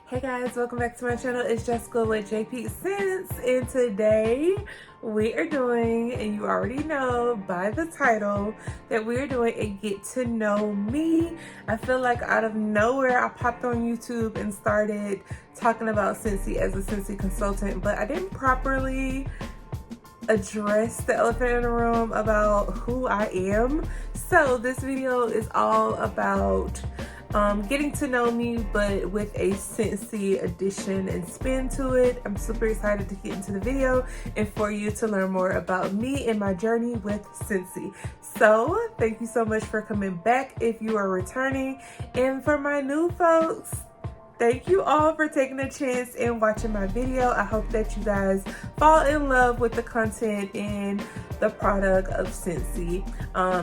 Hey guys, welcome back to my channel. It's Jessica with JP Scents, and today we are doing, and you already know by the title, that we are doing a get to know me. I feel like out of nowhere I popped on YouTube and started talking about Scentsy as a Scentsy consultant, but I didn't properly address the elephant in the room about who I am. So this video is all about getting to know me, but with a Scentsy addition and spin to it. I'm super excited to get into the video and for you to learn more about me and my journey with Scentsy. So thank you so much for coming back if you are returning, and for my new folks, thank you all for taking a chance and watching my video. I hope that you guys fall in love with the content and the product of Scentsy.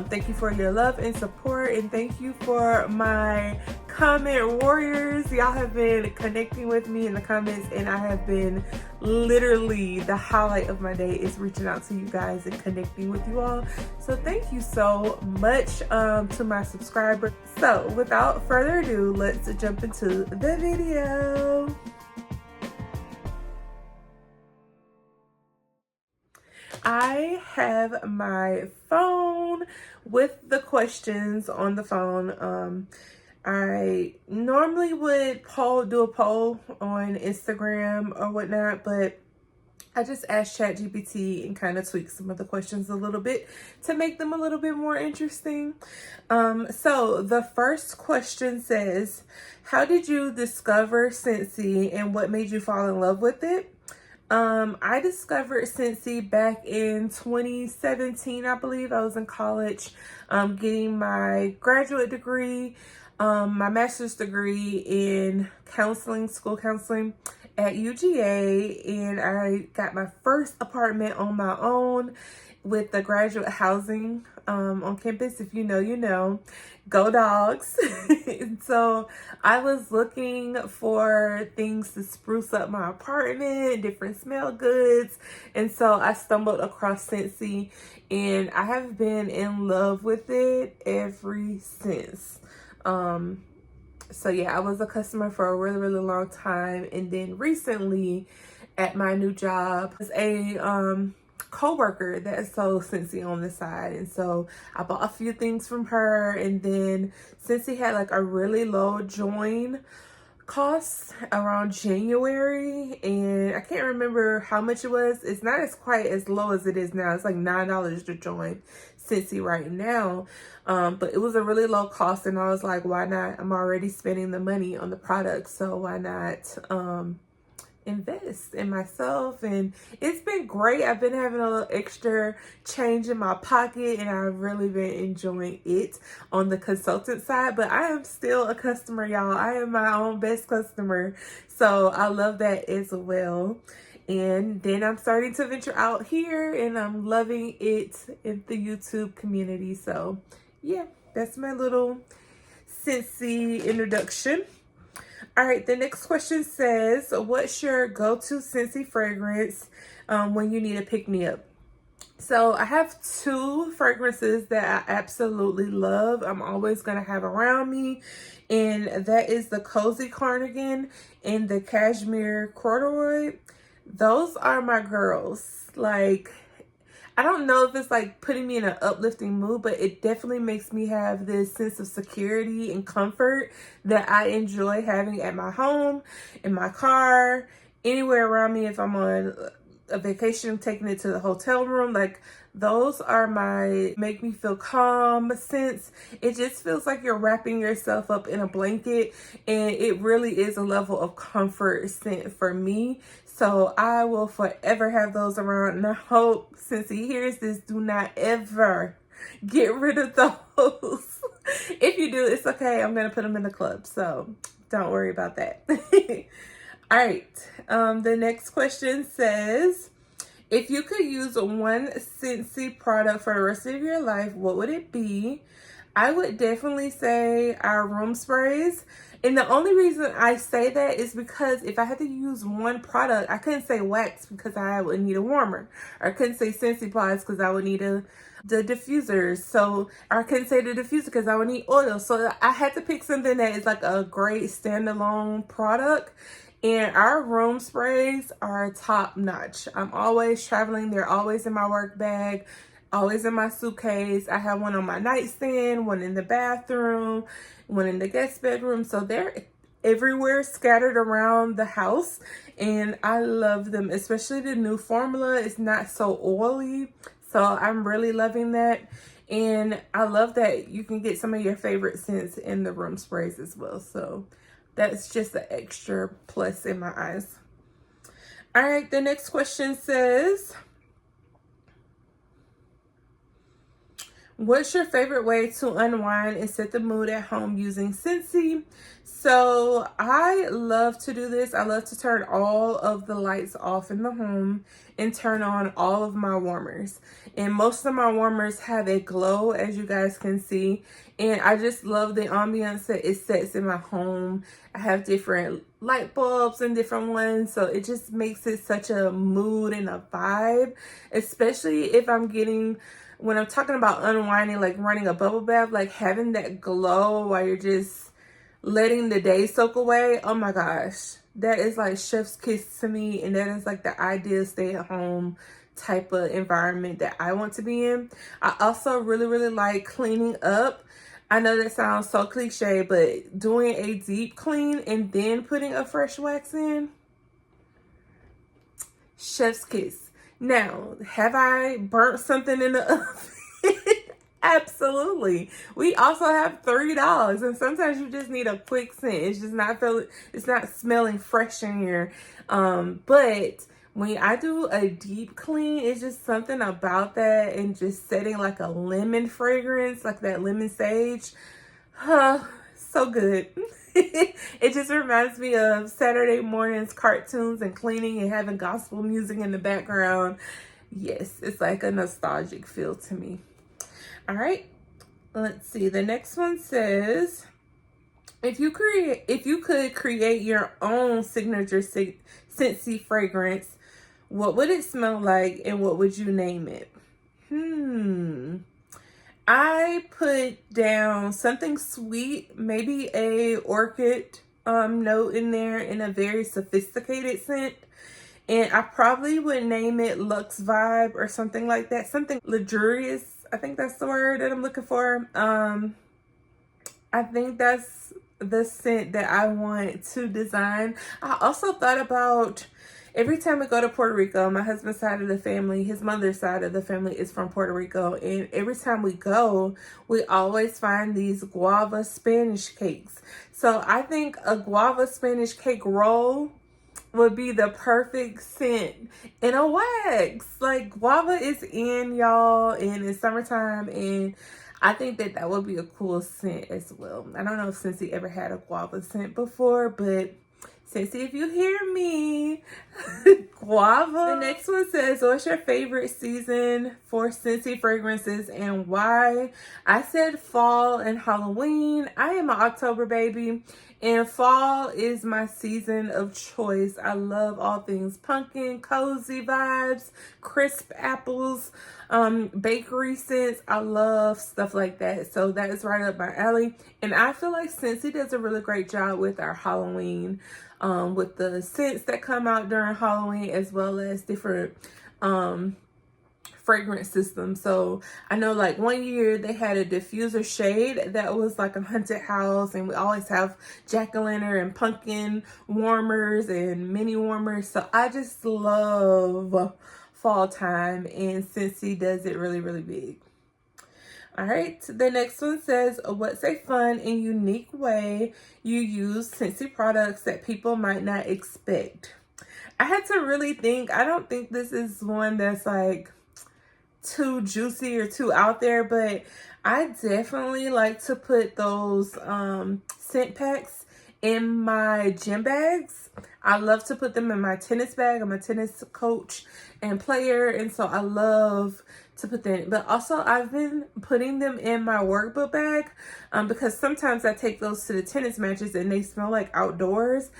Thank you for your love and support, and thank you for my comment warriors. Y'all have been connecting with me in the comments, and I have been literally, the highlight of my day is reaching out to you guys and connecting with you all. So thank you so much to my subscribers. So without further ado, let's jump into the video. I have my phone with the questions on the phone. I normally would do a poll on Instagram or whatnot, but I just asked ChatGPT and kind of tweaked some of the questions a little bit to make them a little bit more interesting. So the first question says, how did you discover Scentsy and what made you fall in love with it? I discovered Scentsy back in 2017, I believe. I was in college getting my graduate degree, my master's degree in counseling, school counseling at UGA, and I got my first apartment on my own with the graduate housing on campus. If you know, you know. Go Dogs. And so I was looking for things to spruce up my apartment, different smell goods, and so I stumbled across Scentsy, and I have been in love with it ever since. So yeah, I was a customer for a really long time, and then recently at my new job was a co-worker that sold Scentsy on the side, and so I bought a few things from her, and then Scentsy had like a really low join cost around January, and I can't remember how much it was. It's not as quite as low as it is now. It's like $9 to join Scentsy right now, but it was a really low cost, and I was like, why not? I'm already spending the money on the product, so why not invest in myself? And it's been great. I've been having a little extra change in my pocket, and I've really been enjoying it on the consultant side, but I am still a customer, y'all. I am my own best customer, so I love that as well. And then I'm starting to venture out here, and I'm loving it in the YouTube community. So yeah, that's my little Scentsy introduction. All right, the next question says, what's your go-to Scentsy fragrance when you need a pick-me-up? So I have two fragrances that I absolutely love. I'm always going to have around me, and that is the Cozy Cardigan and the Cashmere Corduroy. Those are my girls. Like, I don't know if it's like putting me in an uplifting mood, but it definitely makes me have this sense of security and comfort that I enjoy having at my home, in my car, anywhere around me. If I'm on a vacation, taking it to the hotel room, like those are my make me feel calm scents. It just feels like you're wrapping yourself up in a blanket, and it really is a level of comfort scent for me. So I will forever have those around, and I hope Scentsy hears this, do not ever get rid of those. If you do, it's okay. I'm going to put them in the club, so don't worry about that. All right. The next question says, if you could use one Scentsy product for the rest of your life, what would it be? I would definitely say our room sprays. And the only reason I say that is because if I had to use one product, I couldn't say wax because I would need a warmer. Or I couldn't say Scentsy pods because I would need the diffusers. So I couldn't say the diffuser because I would need oil. So I had to pick something that is like a great standalone product. And our room sprays are top notch. I'm always traveling. They're always in my work bag, always in my suitcase. I have one on my nightstand, one in the bathroom, one in the guest bedroom. So they're everywhere, scattered around the house. And I love them, especially the new formula. It's not so oily. So I'm really loving that. And I love that you can get some of your favorite scents in the room sprays as well. So that's just an extra plus in my eyes. All right, the next question says, what's your favorite way to unwind and set the mood at home using Scentsy? So I love to do this. I love to turn all of the lights off in the home and turn on all of my warmers. And most of my warmers have a glow, as you guys can see. And I just love the ambiance that it sets in my home. I have different light bulbs and different ones. So it just makes it such a mood and a vibe, especially if when I'm talking about unwinding, like running a bubble bath, like having that glow while you're just letting the day soak away. Oh my gosh, that is like chef's kiss to me. And that is like the ideal stay at home type of environment that I want to be in. I also really, really like cleaning up. I know that sounds so cliche, but doing a deep clean and then putting a fresh wax in, chef's kiss. Now, have I burnt something in the oven? Absolutely. We also have $3, and sometimes you just need a quick scent. It's just not it's not smelling fresh in here. But when I do a deep clean, it's just something about that, and just setting like a lemon fragrance, like that lemon sage. So good. It just reminds me of Saturday mornings cartoons and cleaning and having gospel music in the background. Yes, it's like a nostalgic feel to me. All right, let's see. The next one says, if you could create your own signature Scentsy fragrance, what would it smell like and what would you name it? I put down something sweet, maybe a orchid note in there, in a very sophisticated scent. And I probably would name it Luxe Vibe or something like that. Something luxurious. I think that's the word that I'm looking for. I think that's the scent that I want to design. I also thought about, every time we go to Puerto Rico, my husband's side of the family, his mother's side of the family is from Puerto Rico. And every time we go, we always find these guava Spanish cakes. So I think a guava Spanish cake roll would be the perfect scent in a wax. Like, guava is in, y'all, and it's summertime, and I think that that would be a cool scent as well. I don't know if Scentsy ever had a guava scent before, but Scentsy, if you hear me, guava. The next one says, what's your favorite season for Scentsy fragrances and why? I said fall and Halloween. I am an October baby, and fall is my season of choice. I love all things pumpkin, cozy vibes, crisp apples, bakery scents. I love stuff like that. So that is right up my alley. And I feel like Scentsy does a really great job with our Halloween, with the scents that come out during Halloween, as well as different fragrance systems. So I know, like, one year they had a diffuser shade that was like a haunted house, and we always have jack-o'-lantern and pumpkin warmers and mini warmers. So I just love fall time, and Scentsy does it really, really big. All right, the next one says, what's a fun and unique way you use Scentsy products that people might not expect? I had to really think. I don't think this is one that's like too juicy or too out there, but I definitely like to put those scent packs in my gym bags. I love to put them in my tennis bag. I'm a tennis coach and player, and so I love to put them. But also, I've been putting them in my workbook bag because sometimes I take those to the tennis matches and they smell like outdoors.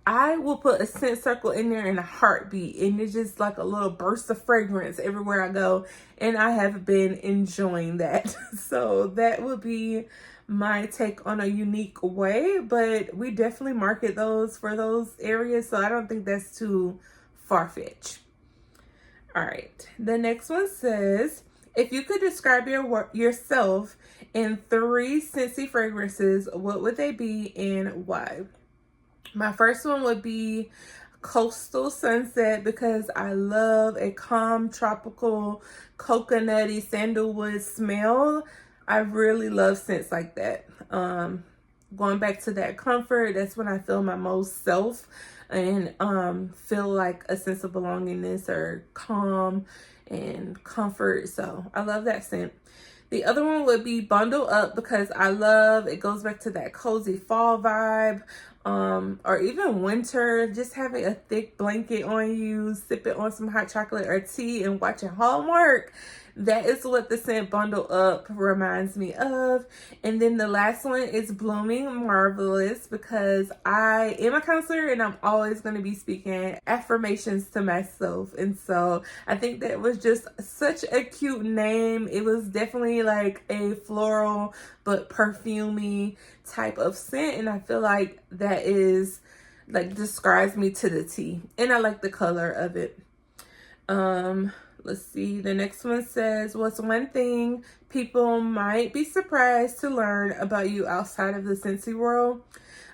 I will put a scent circle in there in a heartbeat, and it's just like a little burst of fragrance everywhere I go, and I have been enjoying that. So that would be my take on a unique way, but we definitely market those for those areas, so I don't think that's too far-fetched. All right, the next one says, if you could describe yourself in 3 Scentsy fragrances, what would they be and why? My first one would be Coastal Sunset because I love a calm, tropical, coconutty, sandalwood smell. I really love scents like that. Going back to that comfort, that's when I feel my most self and feel like a sense of belongingness or calm and comfort. So I love that scent. The other one would be Bundle Up because I love, it goes back to that cozy fall vibe, or even winter, just having a thick blanket on you, sipping on some hot chocolate or tea and watching Hallmark. That is what the scent Bundle Up reminds me of. And then the last one is Blooming Marvelous because I am a counselor and I'm always going to be speaking affirmations to myself. And so I think that was just such a cute name. It was definitely like a floral but perfumey type of scent. And I feel like that is like describes me to the T. And I like the color of it. Let's see. The next one says, what's one thing people might be surprised to learn about you outside of the Scentsy world?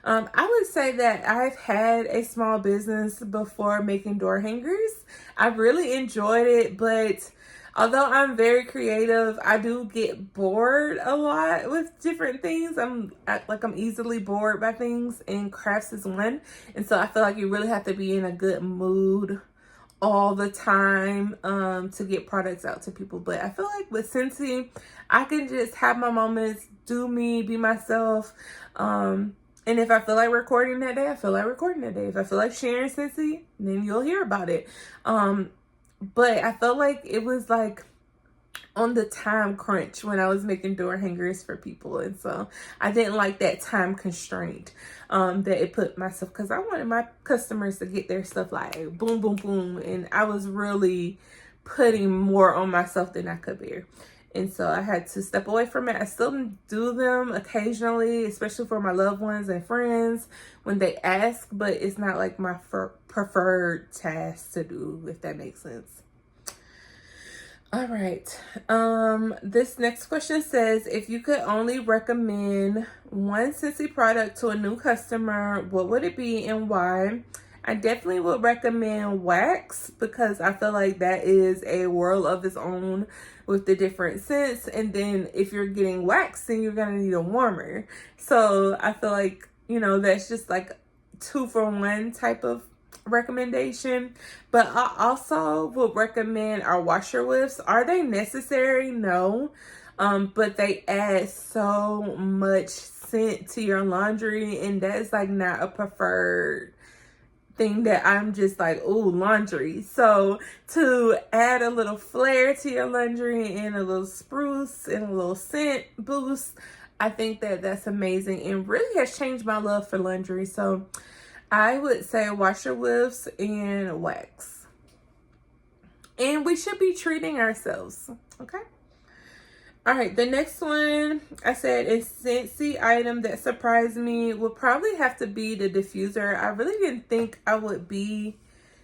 I would say that I've had a small business before making door hangers. I really enjoyed it, but although I'm very creative, I do get bored a lot with different things. I'm easily bored by things, and crafts is one. And so I feel like you really have to be in a good mood all the time to get products out to people. But I feel like with Scentsy, I can just have my moments, do me, be myself. And if I feel like recording that day, I feel like recording that day. If I feel like sharing Scentsy, then you'll hear about it. But I felt like it was like on the time crunch when I was making door hangers for people. And so I didn't like that time constraint that it put myself, because I wanted my customers to get their stuff like boom, boom, boom. And I was really putting more on myself than I could bear. And so I had to step away from it. I still do them occasionally, especially for my loved ones and friends when they ask, but it's not like my preferred task to do, if that makes sense. All right. This next question says, if you could only recommend one Scentsy product to a new customer, what would it be and why? I definitely would recommend wax because I feel like that is a world of its own with the different scents. And then if you're getting wax, then you're going to need a warmer. So I feel like, that's just like 2-for-1 type of recommendation. But I also would recommend our washer whiffs. Are they necessary? No. But they add so much scent to your laundry, and that's like not a preferred thing that I'm just like, ooh, laundry. So to add a little flair to your laundry and a little spruce and a little scent boost, I think that that's amazing and really has changed my love for laundry. So I would say washer whiffs and wax. And we should be treating ourselves, okay? All right, the next one I said is Scentsy item that surprised me would probably have to be the diffuser. I really didn't think I would be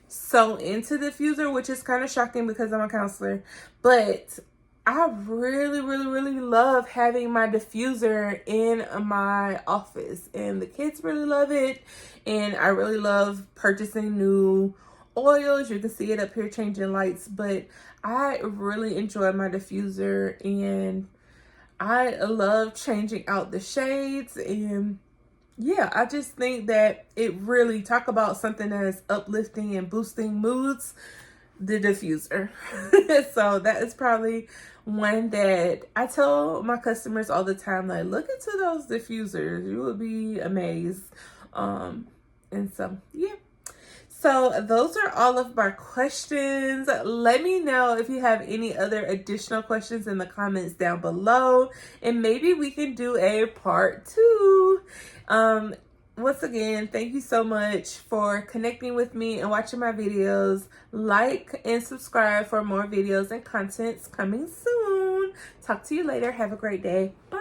so into diffuser, which is kind of shocking because I'm a counselor. But I really, really, really love having my diffuser in my office, and the kids really love it. And I really love purchasing new oils. You can see it up here changing lights, but I really enjoy my diffuser, and I love changing out the shades. And yeah, I just think that it really, talk about something that is uplifting and boosting moods, the diffuser. So that is probably one that I tell my customers all the time, like, look into those diffusers, you will be amazed. And so yeah. So those are all of my questions. Let me know if you have any other additional questions in the comments down below, and maybe we can do a part 2. Once again, thank you so much for connecting with me and watching my videos. Like and subscribe for more videos and contents coming soon. Talk to you later. Have a great day. Bye.